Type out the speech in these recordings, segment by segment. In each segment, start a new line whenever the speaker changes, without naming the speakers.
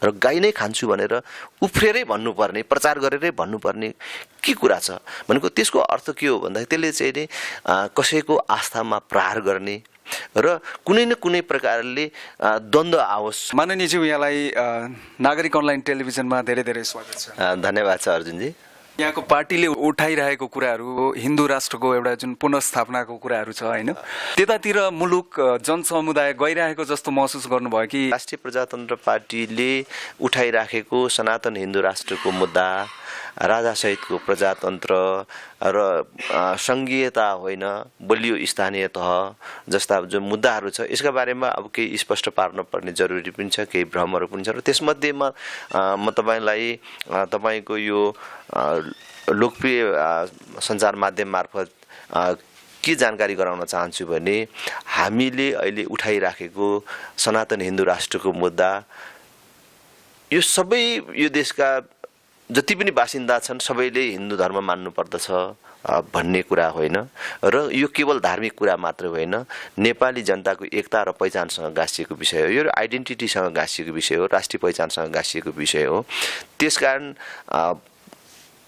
र गाई नै खान्छु भनेर उफ्रेरै भन्नुपर्ने, प्रचार गरेरै भन्नुपर्ने के कुरा छ भनेको त्यसको अर्थ के हो भन्दा त्यसले चाहिँ नि कसैको आस्थामा प्रहार गर्ने र कुनै न कुनै प्रकारले द्वन्द्व आओस्।
माननीय ज्यू, यहाँलाई नागरिक अनलाइन टेलिभिजनमा धेरै धेरै स्वागत छ।
धन्यवाद छ अर्जुनजी।
यहाँको पार्टीले उठाइरहेको कुराहरू हिन्दू राष्ट्रको एउटा जुन पुनर्स्थापनाको कुराहरू छ होइन, त्यतातिर मुलुक जनसमुदाय गइरहेको जस्तो महसुस गर्नुभयो कि?
राष्ट्रिय प्रजातन्त्र पार्टीले उठाइराखेको सनातन हिन्दू राष्ट्रको मुद्दा, राजासहितको प्रजातन्त्र र सङ्घीयता होइन बलियो स्थानीय तह जस्ता जो मुद्दाहरू छ यसका बारेमा अब केही स्पष्ट पार्न पर्ने जरुरी पनि छ, केही भ्रमहरू पनि छ र त्यसमध्येमा म तपाईँको यो लोकप्रिय सञ्चार माध्यम मार्फत के जानकारी गराउन चाहन्छु भने हामीले अहिले उठाइराखेको सनातन हिन्दू राष्ट्रको मुद्दा यो सबै यो देशका जति पनि बासिन्दा छन् सबैले हिन्दू धर्म मान्नुपर्दछ भन्ने कुरा होइन र यो केवल धार्मिक कुरा मात्र होइन, नेपाली जनताको एकता र पहिचानसँग गाँसिएको विषय हो, यो आइडेन्टिटीसँग गाँसिएको विषय हो, राष्ट्रिय पहिचानसँग गाँसिएको विषय हो। त्यसकारण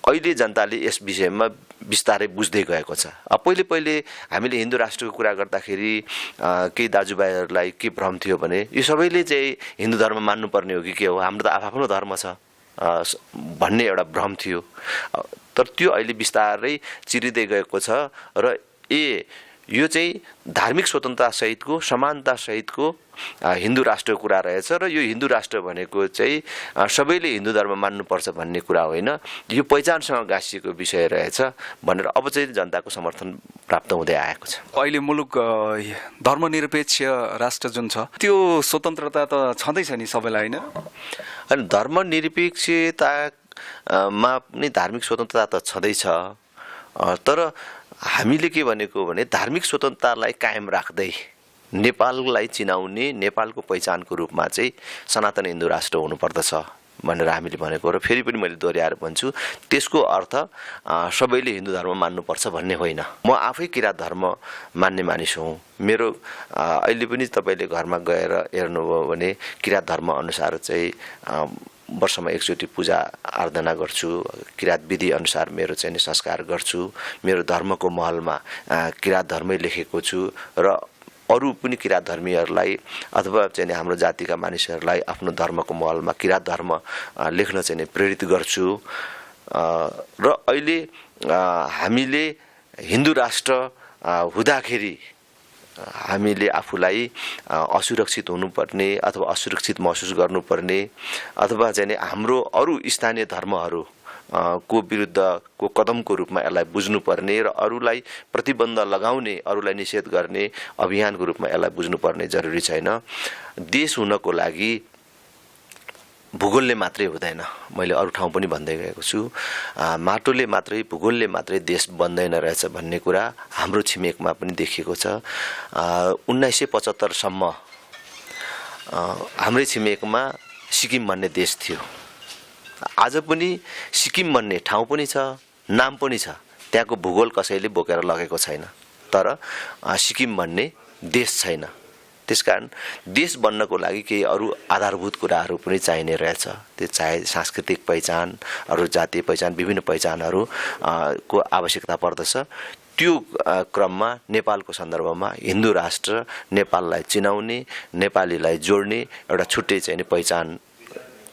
अहिले जनताले यस विषयमा बिस्तारै बुझ्दै गएको छ। पहिले हामीले हिन्दू राष्ट्रको कुरा गर्दाखेरि केही दाजुभाइहरूलाई के भ्रम थियो भने यो सबैले चाहिँ हिन्दू धर्म मान्नुपर्ने हो कि के हो, हाम्रो त आफ्नो धर्म छ भन्ने एउटा भ्रम थियो। तर त्यो अहिले बिस्तारै चिरिँदै गएको छ र यो चाहिँ धार्मिक स्वतन्त्रता सहितको, समानता सहितको हिन्दू राष्ट्रको कुरा रहेछ र यो हिन्दू राष्ट्र भनेको चाहिँ सबैले हिन्दू धर्म मान्नुपर्छ भन्ने कुरा होइन, यो पहिचानसँग गाँसिएको विषय रहेछ भनेर अब चाहिँ जनताको समर्थन प्राप्त हुँदै आएको छ।
अहिले मुलुक धर्मनिरपेक्ष राष्ट्र जुन छ त्यो स्वतन्त्रता त छँदैछ नि सबैलाई होइन?
अनि धर्मनिरपेक्षतामा पनि धार्मिक स्वतन्त्रता त छँदैछ, तर हामीले के भनेको भने धार्मिक स्वतन्त्रतालाई कायम राख्दै नेपाललाई चिनाउने, नेपालको पहिचानको रूपमा चाहिँ सनातन हिन्दू राष्ट्र हुनुपर्दछ भनेर हामीले भनेको र फेरि पनि मैले दोहोऱ्याएर भन्छु त्यसको अर्थ सबैले हिन्दू धर्म मान्नुपर्छ भन्ने होइन। म आफै किरात धर्म मान्ने मानिस हुँ। मेरो अहिले पनि तपाईँले घरमा गएर हेर्नुभयो भने किरात धर्म अनुसार चाहिँ वर्षमा एकचोटि पूजा आराधना गर्छु, किरात विधि अनुसार मेरो चाहिँ संस्कार गर्छु, मेरो धर्मको महलमा किरात धर्मै लेखेको छु र अरू पनि किरात धर्मीहरूलाई अथवा चाहिँ हाम्रो जातिका मानिसहरूलाई आफ्नो धर्मको महलमा किरात धर्म लेख्न चाहिँ प्रेरित गर्छु। र अहिले हामीले हिन्दू राष्ट्र हुँदाखेरि हामीले आफूलाई असुरक्षित हुनुपर्ने अथवा असुरक्षित महसुस गर्नुपर्ने अथवा चाहिँ हाम्रो अरू स्थानीय धर्महरू को विरुद्धको कदमको रूपमा यसलाई बुझ्नुपर्ने र अरूलाई प्रतिबन्ध लगाउने, अरूलाई निषेध गर्ने अभियानको रूपमा यसलाई बुझ्नुपर्ने जरुरी छैन। देश हुनको लागि भूगोलले मात्रै हुँदैन, मैले अरू ठाउँ पनि भन्दै गएको छु, माटोले मात्रै भूगोलले मात्रै देश बन्दैन रहेछ भन्ने कुरा हाम्रो छिमेकमा पनि देखिएको छ। 1975सम्म हाम्रै छिमेकमा सिक्किम भन्ने देश थियो। आज पनि सिक्किम भन्ने ठाउँ पनि छ, नाम पनि छ, त्यहाँको भूगोल कसैले बोकेर लगेको छैन, तर सिक्किम भन्ने देश छैन। त्यसकारण देश बन्नको लागि केही अरू आधारभूत कुराहरू पनि चाहिने रहेछ। त्यो चाहे सांस्कृतिक पहिचान, अरू जातीय पहिचान, विभिन्न पहिचानहरू को आवश्यकता पर्दछ। त्यो क्रममा नेपालको सन्दर्भमा हिन्दू राष्ट्र नेपाललाई चिनाउने, नेपालीलाई जोड्ने एउटा छुट्टै चाहिँ पहिचान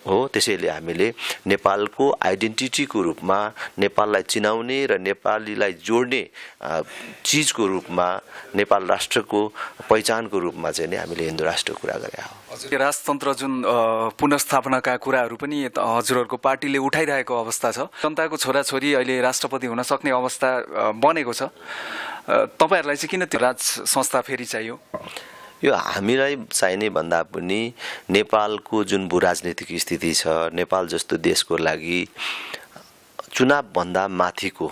हो। त्यसैले हामीले नेपालको आइडेन्टिटीको रूपमा नेपाललाई चिनाउने र नेपालीलाई जोड्ने चिजको रूपमा नेपाल राष्ट्रको पहिचानको रूपमा चाहिँ हामीले हिन्दू राष्ट्रको कुरा गरे हो।
राजतन्त्र जुन पुनर्स्थापनाका कुराहरू पनि हजुरहरूको पार्टीले उठाइरहेको अवस्था छ। जनताको छोराछोरी अहिले राष्ट्रपति हुन सक्ने अवस्था बनेको छ। तपाईँहरूलाई चाहिँ किन त्यो राज संस्था फेरि चाहियो?
यो हामीलाई चाहिने भन्दा पनि नेपालको जुन भू राजनीतिक स्थिति छ, नेपाल जस्तो देशको लागि चुनावभन्दा माथिको,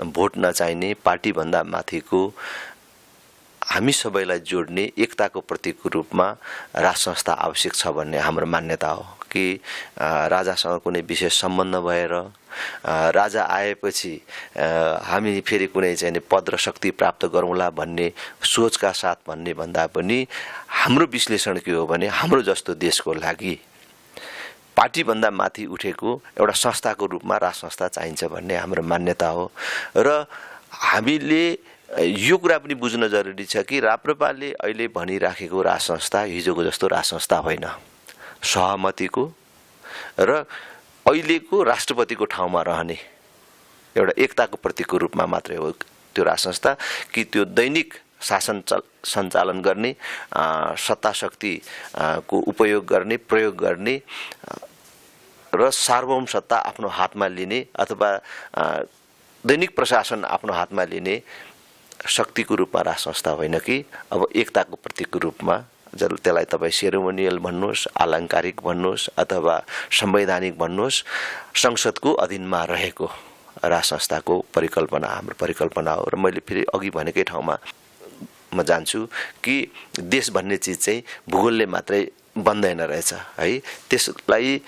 भोट नचाहिने पार्टीभन्दा माथिको हामी सबैलाई जोड्ने एकताको प्रतीकको रूपमा राज संस्था आवश्यक छ भन्ने हाम्रो मान्यता हो कि राजासँग कुनै विशेष सम्बन्ध भएर राजा आएपछि हामी फेरि कुनै चाहिँ पद र शक्ति प्राप्त गरौँला भन्ने सोचका साथ भन्ने भन्दा पनि हाम्रो विश्लेषण के हो भने हाम्रो जस्तो देशको लागि पार्टीभन्दा माथि उठेको एउटा संस्थाको रूपमा राज संस्था चाहिन्छ भन्ने हाम्रो मान्यता हो र हामीले यो कुरा पनि बुझ्न जरुरी छ कि राप्रपाले अहिले भनिराखेको राज संस्था हिजोको जस्तो राज संस्था होइन, सहमतिको र अहिलेको राष्ट्रपतिको ठाउँमा रहने एउटा एकताको प्रतीकको रूपमा मात्रै हो त्यो राज संस्था कि त्यो दैनिक शासन सञ्चालन गर्ने, सत्ता शक्ति को उपयोग गर्ने, प्रयोग गर्ने र सार्वभौम सत्ता आफ्नो हातमा लिने अथवा दैनिक प्रशासन आफ्नो हातमा लिने शक्तिको रूपमा राज संस्था होइन कि अब एकताको प्रतीकको रूपमा त्यसलाई तपाईँ सेरेमोनियल भन्नुहोस्, आलङ्कारिक भन्नुहोस् अथवा संवैधानिक भन्नुहोस्, संसदको अधीनमा रहेको राज संस्थाको परिकल्पना हाम्रो परिकल्पना हो। र मैले फेरि अघि भनेकै ठाउँमा म जान्छु कि देश भन्ने चिज चाहिँ भूगोलले मात्रै बन्दैन रहेछ है, त्यसलाई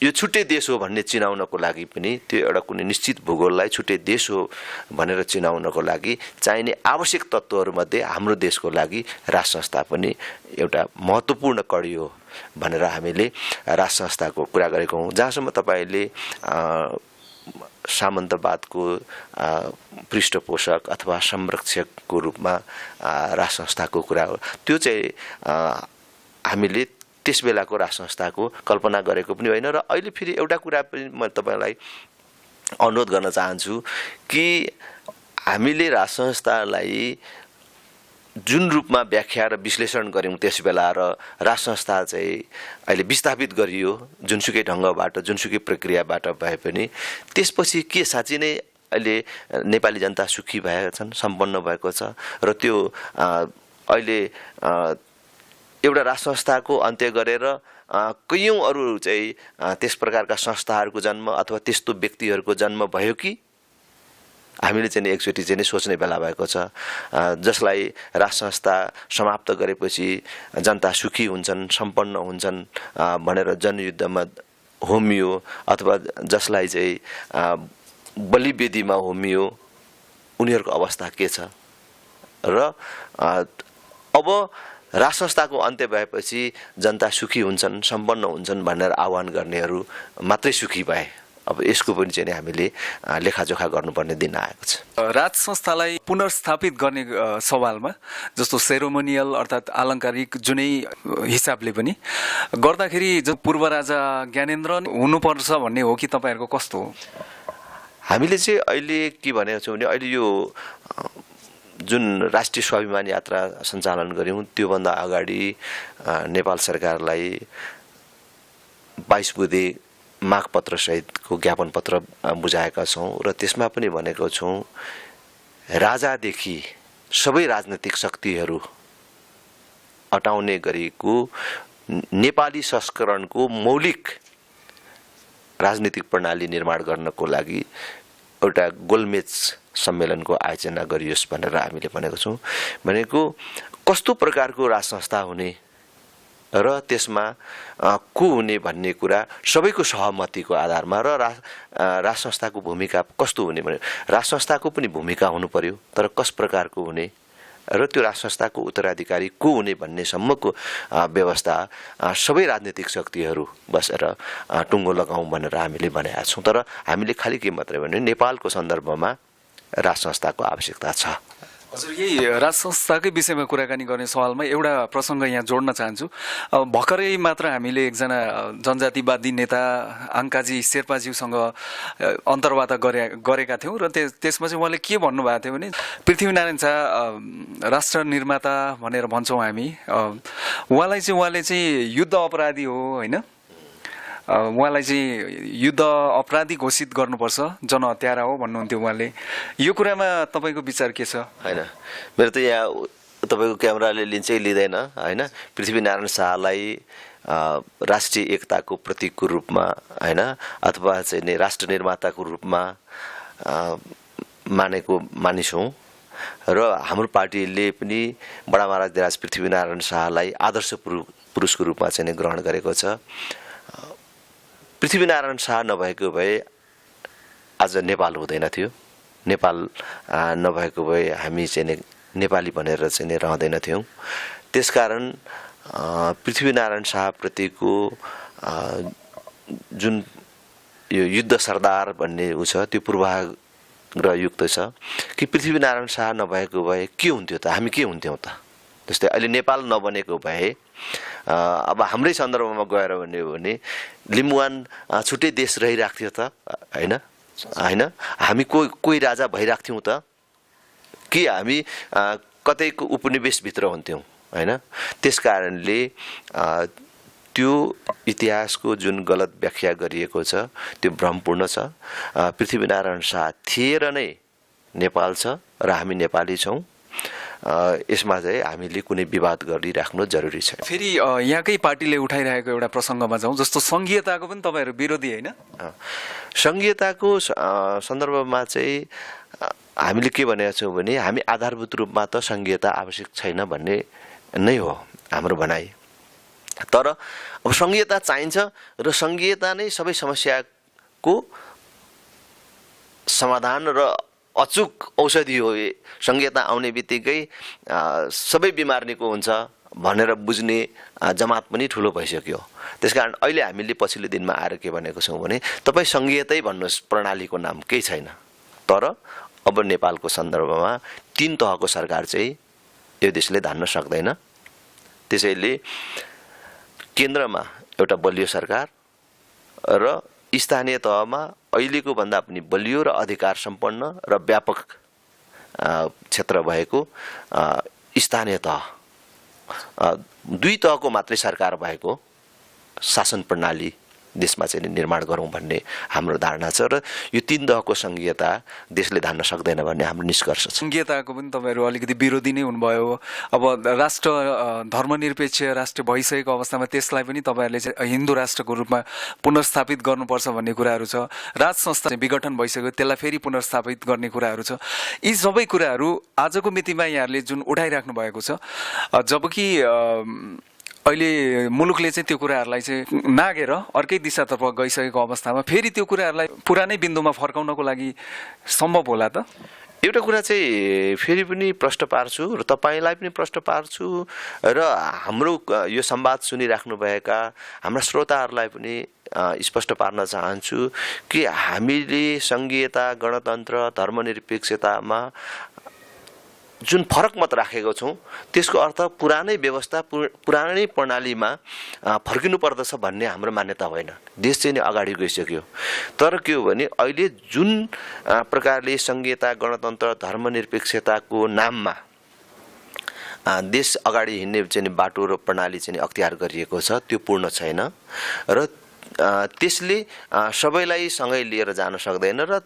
यो छुट्टै देश हो भन्ने चिनाउनको लागि पनि त्यो एउटा कुनै निश्चित भूगोललाई छुट्टै देश हो भनेर चिनाउनको लागि चाहिने आवश्यक तत्त्वहरूमध्ये हाम्रो देशको लागि राज संस्था पनि एउटा महत्त्वपूर्ण कडी हो भनेर हामीले राज संस्थाको कुरा गरेको हौँ। जहाँसम्म तपाईँले सामन्तवादको पृष्ठपोषक अथवा संरक्षकको रूपमा राज संस्थाको कुरा हो, त्यो चाहिँ हामीले त्यस बेलाको राज संस्थाको कल्पना गरेको पनि होइन। र अहिले फेरि एउटा कुरा पनि म तपाईँलाई अनुरोध गर्न चाहन्छु कि हामीले राज संस्थालाई जुन रूपमा व्याख्या र विश्लेषण गऱ्यौँ त्यस बेला र राज संस्था चाहिँ अहिले विस्थापित गरियो जुनसुकै ढङ्गबाट जुनसुकै प्रक्रियाबाट भए पनि त्यसपछि के साँच्चै नै अहिले नेपाली जनता सुखी भएका छन्, सम्पन्न भएको छ र त्यो अहिले एउटा राज संस्थाको अन्त्य गरेर कैयौँ अरू चाहिँ त्यस प्रकारका संस्थाहरूको जन्म अथवा त्यस्तो व्यक्तिहरूको जन्म भयो कि हामीले चाहिँ एकचोटि चाहिँ सोच्ने बेला भएको छ। जसलाई राज संस्था समाप्त गरेपछि जनता सुखी हुन्छन्, सम्पन्न हुन्छन् भनेर जनयुद्धमा होमियो अथवा जसलाई चाहिँ बलिवेदीमा होमियो उनीहरूको अवस्था के छ र अब राज संस्थाको अन्त्य भएपछि जनता सुखी हुन्छन्, सम्पन्न हुन्छन् भनेर आह्वान गर्नेहरू मात्रै सुखी भए। अब यसको पनि चाहिँ हामीले लेखाजोखा गर्नुपर्ने दिन आएको छ।
राज संस्थालाई पुनर्स्थापित गर्ने सवालमा जस्तो सेरोमोनियल अर्थात् आलङ्कारिक जुनै हिसाबले पनि गर्दाखेरि जो पूर्व राजा ज्ञानेन्द्र हुनुपर्छ भन्ने हो कि तपाईँहरूको कस्तो हो?
हामीले चाहिँ अहिले के भनेको छौँ भने अहिले यो जुन राष्ट्रिय स्वाभिमान यात्रा सञ्चालन गऱ्यौँ त्योभन्दा अगाडि नेपाल सरकारलाई 22 बुँदे मागपत्र सहितको ज्ञापन पत्र बुझाएका छौँ र त्यसमा पनि भनेको छौँ राजादेखि सबै राजनैतिक शक्तिहरू हटाउने गरेको नेपाली संस्करणको मौलिक राजनीतिक प्रणाली निर्माण गर्नको लागि एउटा गोलमेज सम्मेलनको आयोजना गरियोस् भनेर हामीले भनेको छौँ। भनेको कस्तो प्रकारको राज संस्था हुने र त्यसमा को हुने भन्ने कुरा सबैको सहमतिको आधारमा र राज संस्थाको भूमिका कस्तो हुने भने राज संस्थाको पनि भूमिका हुनु पर्यो, तर कस प्रकारको हुने र त्यो राज संस्थाको उत्तराधिकारी को हुने भन्ने सम्मको व्यवस्था सबै राजनीतिक शक्तिहरू बसेर टुङ्गो लगाउँ भनेर हामीले भनेका छौँ। तर हामीले खालि के मात्रै भने नेपालको सन्दर्भमा राज संस्थाको आवश्यकता छ।
हजुर, यही राज संस्थाकै विषयमा कुराकानी गर्ने सवालमा एउटा प्रसङ्ग यहाँ जोड्न चाहन्छु। भर्खरै मात्र हामीले एकजना जनजातिवादी नेता आङ्काजी शेर्पाज्यूसँग अन्तर्वार्ता गरेका थियौँ र त्यसमा चाहिँ उहाँले के भन्नुभएको थियो भने पृथ्वीनारायण शाह राष्ट्र निर्माता भनेर भन्छौँ हामी, उहाँले चाहिँ युद्ध अपराधी हो होइन, उहाँलाई चाहिँ युद्ध अपराधी घोषित गर्नुपर्छ, जनहत्यारा हो भन्नुहुन्थ्यो उहाँले। यो कुरामा तपाईँको विचार के छ?
होइन, मेरो त यहाँ तपाईँको क्यामेराले लिन्छै लिँदैन होइन। पृथ्वीनारायण शाहलाई राष्ट्रिय एकताको प्रतीकको रूपमा होइन अथवा चाहिँ नि राष्ट्र निर्माताको रूपमा मानेको मानिस हौँ र हाम्रो पार्टीले पनि बडा महाराज धिराज पृथ्वीनारायण शाहलाई आदर्श पुरुषको रूपमा चाहिँ ग्रहण गरेको छ। पृथ्वीनारायण शाह नभएको भए आज नेपाल हुँदैन थियो, नेपाल नभएको भए हामी चाहिँ नेपाली भनेर चाहिँ रहँदैन थियौँ। त्यसकारण पृथ्वीनारायण शाहप्रतिको जुन यो युद्ध सरदार भन्ने उ छ त्यो पूर्वाग्रहयुक्त छ कि पृथ्वीनारायण शाह नभएको भए के हुन्थ्यो त, हामी के हुन्थ्यौँ त। जस्तै अहिले नेपाल नबनेको भए अब हाम्रै सन्दर्भमा गएर भन्यो भने लिम्बुवान छुट्टै देश रहिरहेको थियो त, होइन होइन हामी कोही राजा भइरहेको थियौँ त, कि हामी कतैको उपनिवेशभित्र हुन्थ्यौँ, होइन। त्यस कारणले त्यो इतिहासको जुन गलत व्याख्या गरिएको छ त्यो भ्रमपूर्ण छ। पृथ्वीनारायण शाह थिएर नै नेपाल छ र हामी नेपाली छौँ। यसमा चाहिँ हामीले कुनै विवाद गरिराख्नु जरुरी छ।
फेरि यहाँकै पार्टीले उठाइरहेको एउटा प्रसङ्गमा जाउँ, जस्तो सङ्घीयताको पनि तपाईँहरू विरोधी होइन?
सङ्घीयताको सन्दर्भमा चाहिँ हामीले के भनेका छौँ भने हामी आधारभूत रूपमा त सङ्घीयता आवश्यक छैन भन्ने नै हो हाम्रो भनाइ। तर अब सङ्घीयता चाहिन्छ र सङ्घीयता नै सबै समस्याको समाधान र अचुक औषधि हो। सङ्घीयता आउने बित्तिकै सबै बिमार निको हुन्छ भनेर बुझ्ने जमात पनि ठुलो भइसक्यो। त्यसकारण अहिले हामीले पछिल्लो दिनमा आएर के भनेको छौँ भने तपाईँ सङ्घीयतै भन्नुहोस्, प्रणालीको नाम केही छैन। तर अब नेपालको सन्दर्भमा 3 तहको सरकार चाहिँ यो देशले धान्न सक्दैन। त्यसैले केन्द्रमा एउटा बलियो सरकार र स्थानीय तहमा अहिलेको भन्दा पनि बलियो र अधिकार सम्पन्न र व्यापक क्षेत्र भएको स्थानीय तह, 2 तहको मात्रै सरकार भएको शासन प्रणाली देशमा चाहिँ निर्माण गरौँ भन्ने हाम्रो धारणा छ र यो 3 तहको सङ्घीयता देशले धान्न सक्दैन भन्ने हाम्रो निष्कर्ष छ।
सङ्घीयताको पनि तपाईँहरू अलिकति विरोधी नै हुनुभयो। अब राष्ट्र धर्मनिरपेक्ष राष्ट्र भइसकेको अवस्थामा त्यसलाई पनि तपाईँहरूले चाहिँ हिन्दू राष्ट्रको रूपमा पुनर्स्थापित गर्नुपर्छ भन्ने कुराहरू छ। राज संस्था चाहिँ विघटन भइसक्यो, त्यसलाई फेरि पुनर्स्थापित गर्ने कुराहरू छ। यी सबै कुराहरू आजको मितिमा यहाँहरूले जुन उठाइराख्नु भएको छ, जबकि अहिले मुलुकले चाहिँ त्यो कुराहरूलाई चाहिँ नागेर अर्कै दिशातर्फ गइसकेको अवस्थामा फेरि त्यो कुराहरूलाई पुरानै बिन्दुमा फर्काउनको लागि सम्भव होला त?
एउटा कुरा चाहिँ फेरि पनि प्रश्न पार्छु र तपाईँलाई पनि प्रश्न पार्छु र हाम्रो यो संवाद सुनिराख्नुभएका हाम्रा श्रोताहरूलाई पनि स्पष्ट पार्न चाहन्छु कि हामीले सङ्घीयता, गणतन्त्र, धर्मनिरपेक्षतामा जुन फरक मत राखेको छौँ त्यसको अर्थ पुरानै व्यवस्था, पुरानै प्रणालीमा फर्किनु पर्दछ भन्ने हाम्रो मान्यता होइन। देश चाहिँ नि अगाडि गइसक्यो। तर के हो भने अहिले जुन प्रकारले सङ्घीयता, गणतन्त्र, धर्मनिरपेक्षताको नाममा देश अगाडि हिँड्ने चाहिँ बाटो र प्रणाली चाहिँ अख्तियार गरिएको छ त्यो पूर्ण छैन र त्यसले सबैलाई सँगै लिएर जान सक्दैन र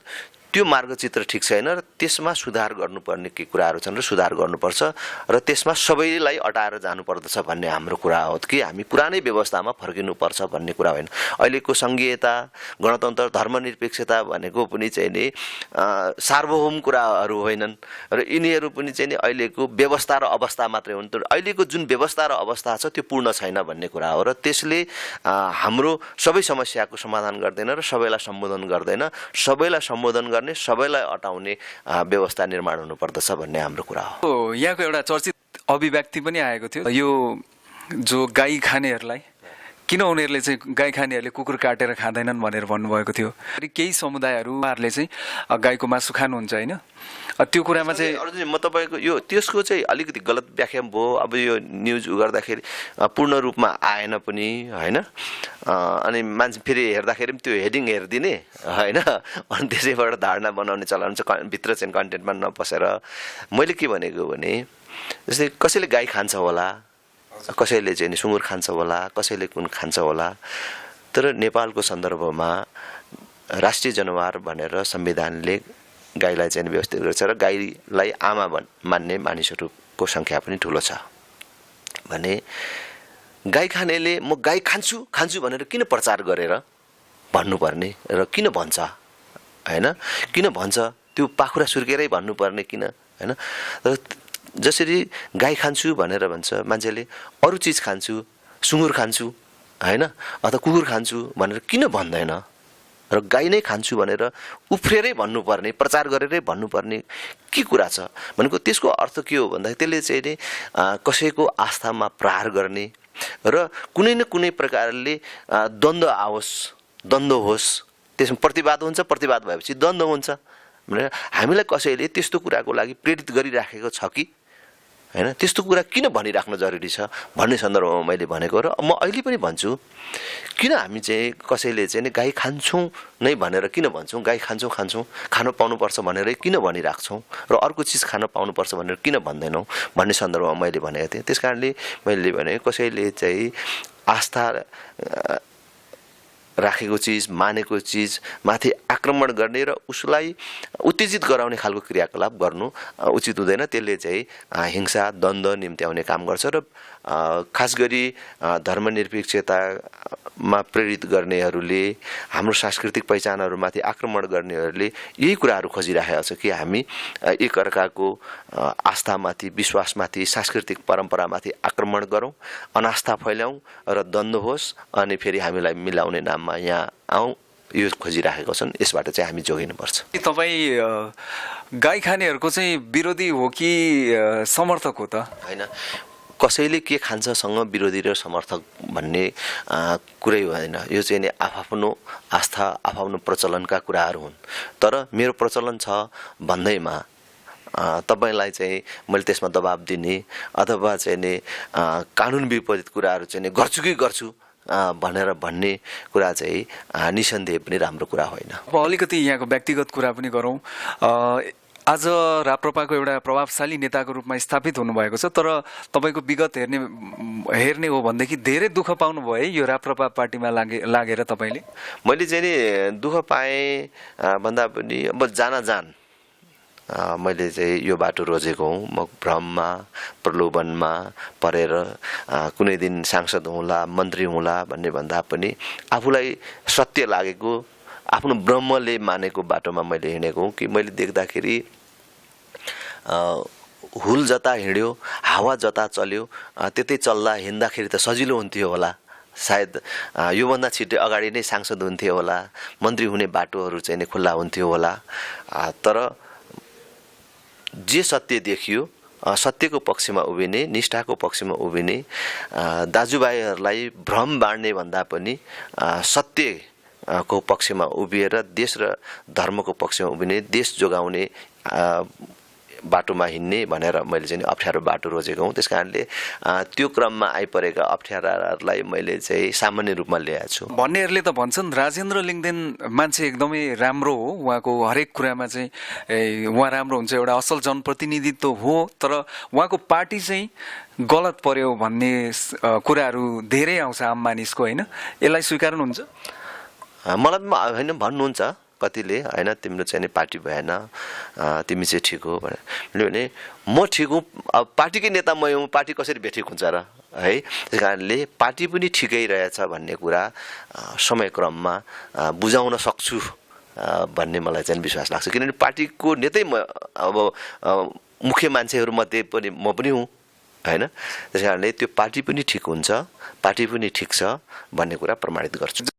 त्यो मार्गचित्र ठिक छैन र त्यसमा सुधार गर्नुपर्ने के कुराहरू छन् र सुधार गर्नुपर्छ र त्यसमा सबैलाई अटाएर जानुपर्दछ भन्ने हाम्रो कुरा हो कि हामी पुरानै व्यवस्थामा फर्किनुपर्छ भन्ने कुरा होइन। अहिलेको सङ्घीयता, गणतन्त्र, धर्मनिरपेक्षता भनेको पनि चाहिँ नि सार्वभौम कुराहरू होइनन् र यिनीहरू पनि चाहिँ नि अहिलेको व्यवस्था र अवस्था मात्रै हुन्। तर अहिलेको जुन व्यवस्था र अवस्था छ त्यो पूर्ण छैन भन्ने कुरा हो र त्यसले हाम्रो सबै समस्याको समाधान गर्दैन र सबैलाई सम्बोधन गर्दैन। सबैलाई सम्बोधन गर्ने, सबैलाई अटाउने व्यवस्था निर्माण हुनुपर्दछ भन्ने हाम्रो कुरा हो।
यहाँको एउटा चर्चित अभिव्यक्ति पनि आएको थियो, यो जो गाई खानेहरूलाई किन उनीहरूले चाहिँ गाई खानेहरूले कुकुर काटेर खाँदैनन् भनेर भन्नुभएको थियो। केही समुदायहरूले चाहिँ गाईको मासु खानुहुन्छ होइन, त्यो कुरामा चाहिँ
अर्जुन म तपाईँको यो त्यसको चाहिँ अलिकति गलत व्याख्या भयो। अब यो न्युज गर्दाखेरि पूर्ण रूपमा आएन पनि होइन, अनि मान्छे फेरि हेर्दाखेरि पनि त्यो हेडिङ हेरिदिने होइन, अनि त्यसैबाट धारणा बनाउने चलन छ, भित्र चाहिँ कन्टेन्टमा नपसेर। मैले के भनेको भने जस्तै कसैले गाई खान्छ होला, कसैले चाहिँ सुँगुर खान्छ होला, कसैले कुन खान्छ होला, तर नेपालको सन्दर्भमा राष्ट्रिय जनावर भनेर संविधानले गाईलाई चाहिँ व्यवस्थित गर्छ र गाईलाई आमा मान्ने मानिसहरूको सङ्ख्या पनि ठुलो छ भने गाई खानेले म गाई खान्छु खान्छु भनेर किन प्रचार गरेर भन्नुपर्ने र किन भन्छ होइन, किन भन्छ त्यो पाखुरा सुर्केरै भन्नुपर्ने किन होइन। जसरी गाई खान्छु भनेर भन्छ मान्छेले अरू चिज खान्छु, सुँगुर खान्छु होइन अथवा कुकुर खान्छु भनेर किन भन्दैन र गाई नै खान्छु भनेर उफ्रेरै भन्नुपर्ने, प्रचार गरेरै भन्नुपर्ने के कुरा छ भनेको त्यसको अर्थ के हो भन्दाखेरि त्यसले चाहिँ नि कसैको आस्थामा प्रहार गर्ने र कुनै न कुनै प्रकारले द्वन्द्व होस्, त्यसमा प्रतिवाद हुन्छ, प्रतिवाद भएपछि द्वन्द्व हुन्छ भनेर हामीलाई कसैले त्यस्तो कुराको लागि प्रेरित गरिराखेको छ कि हैन, त्यस्तो कुरा किन भनिराख्न जरुरी छ भन्ने सन्दर्भमा मैले भनेको र म अहिले पनि भन्छु, किन हामी चाहिँ कसैले चाहिँ गाई खान्छौँ नै भनेर किन भन्छौँ, गाई खान्छौँ खान पाउनुपर्छ भनेर किन भनिराख्छौँ र अर्को चिज खान पाउनुपर्छ भनेर किन भन्दैनौँ भन्ने सन्दर्भमा मैले भनेको थिएँ। त्यस कारणले मैले भने कसैले चाहिँ आस्था राखेको चिज, मानेको चिज माथि आक्रमण गर्ने र उसलाई उत्तेजित गराउने खालको क्रियाकलाप गर्नु उचित हुँदैन। त्यसले चाहिँ हिंसा, द्वन्द्व निम्त्याउने काम गर्छ र खास गरी धर्मनिरपेक्षतामा प्रेरित गर्नेहरूले, हाम्रो सांस्कृतिक पहिचानहरूमाथि आक्रमण गर्नेहरूले यही कुराहरू खोजिराखेका छ कि हामी एकअर्काको आस्थामाथि, विश्वासमाथि, सांस्कृतिक परम्परामाथि आक्रमण गरौँ, अनास्था फैल्याउँ र द्वन्द्व होस्, अनि फेरि हामीलाई मिलाउने नाममा यहाँ आउँ, यो खोजिराखेको छन्। यसबाट चाहिँ हामी जोगिनुपर्छ।
तपाईँ गाई खानेहरूको चाहिँ विरोधी हो कि समर्थक हो त?
होइन, कसैले के खान्छसँग विरोधी र समर्थक भन्ने कुरै होइन। यो चाहिँ नि आफ्नो आस्था, आफ्नो प्रचलनका कुराहरू हुन्। तर मेरो प्रचलन छ भन्दैमा तपाईँलाई चाहिँ मैले त्यसमा दबाब दिने अथवा चाहिँ नि कानुन विपरीत कुराहरू चाहिँ नि गर्छु कि गर्छु भनेर भन्ने कुरा चाहिँ निसन्देह पनि राम्रो कुरा होइन।
अब अलिकति यहाँको व्यक्तिगत कुरा पनि गरौँ। आज राप्रपाको एउटा प्रभावशाली नेताको रूपमा स्थापित हुनुभएको छ, तर तपाईँको विगत हेर्ने हो भनेदेखि धेरै दुःख पाउनुभयो है यो राप्रपा पार्टीमा लागेर तपाईँले?
मैले चाहिँ नि दुःख पाएँ भन्दा पनि अब जान मैले चाहिँ यो बाटो रोजेको हुँ। म भ्रममा, प्रलोभनमा परेर कुनै दिन सांसद हुँला, मन्त्री हुँला भन्ने भन्दा पनि आफूलाई सत्य लागेको, आफ्नो ब्रह्मले मानेको बाटोमा मैले हिँडेको हुँ। कि मैले देख्दाखेरि हुल जता हिँड्यो, हावा जता चल्यो, त्यतै चल्दा हिँड्दाखेरि त सजिलो हुन्थ्यो होला, सायद योभन्दा छिट्टै अगाडि नै सांसद हुन्थ्यो होला, मन्त्री हुने बाटोहरू चाहिँ नि खुल्ला हुन्थ्यो होला। तर जे सत्य देखियो, सत्यको पक्षमा उभिने, निष्ठाको पक्षमा उभिने, दाजुभाइहरूलाई भ्रम बाँड्ने भन्दा पनि सत्यको पक्षमा उभिएर देश र धर्मको पक्षमा उभिने, देश जोगाउने बाटोमा हिँड्ने भनेर मैले चाहिँ अप्ठ्यारो बाटो रोजेको हुँ। त्यस कारणले त्यो क्रममा आइपरेका अप्ठ्याराहरूलाई मैले चाहिँ सामान्य रूपमा ल्याएको छु।
भन्नेहरूले त भन्छन् राजेन्द्र लिङ्गदेन मान्छे एकदमै राम्रो हो, उहाँको हरेक कुरामा चाहिँ उहाँ राम्रो हुन्छ, एउटा असल जनप्रतिनिधित्व हो, तर उहाँको पार्टी चाहिँ गलत पर्यो भन्ने कुराहरू धेरै आउँछ आम मानिसको, होइन? यसलाई स्वीकार्नुहुन्छ?
मलाई होइन भन्नुहुन्छ कतिले, होइन तिम्रो चाहिँ नि पार्टी भएन, तिमी चाहिँ ठिक हो भने म ठिक हुँ, अब पार्टीकै नेता म हुँ, पार्टी कसरी बेठिक हुन्छ र, है? त्यस कारणले पार्टी पनि ठिकै रहेछ भन्ने कुरा समयक्रममा बुझाउन सक्छु भन्ने मलाई चाहिँ विश्वास लाग्छ। किनभने पार्टीको नेतै म अब मुख्य मान्छेहरूमध्ये पनि म पनि हुँ, होइन? त्यस कारणले त्यो पार्टी पनि ठिक हुन्छ, पार्टी पनि ठिक छ भन्ने कुरा प्रमाणित गर्छु।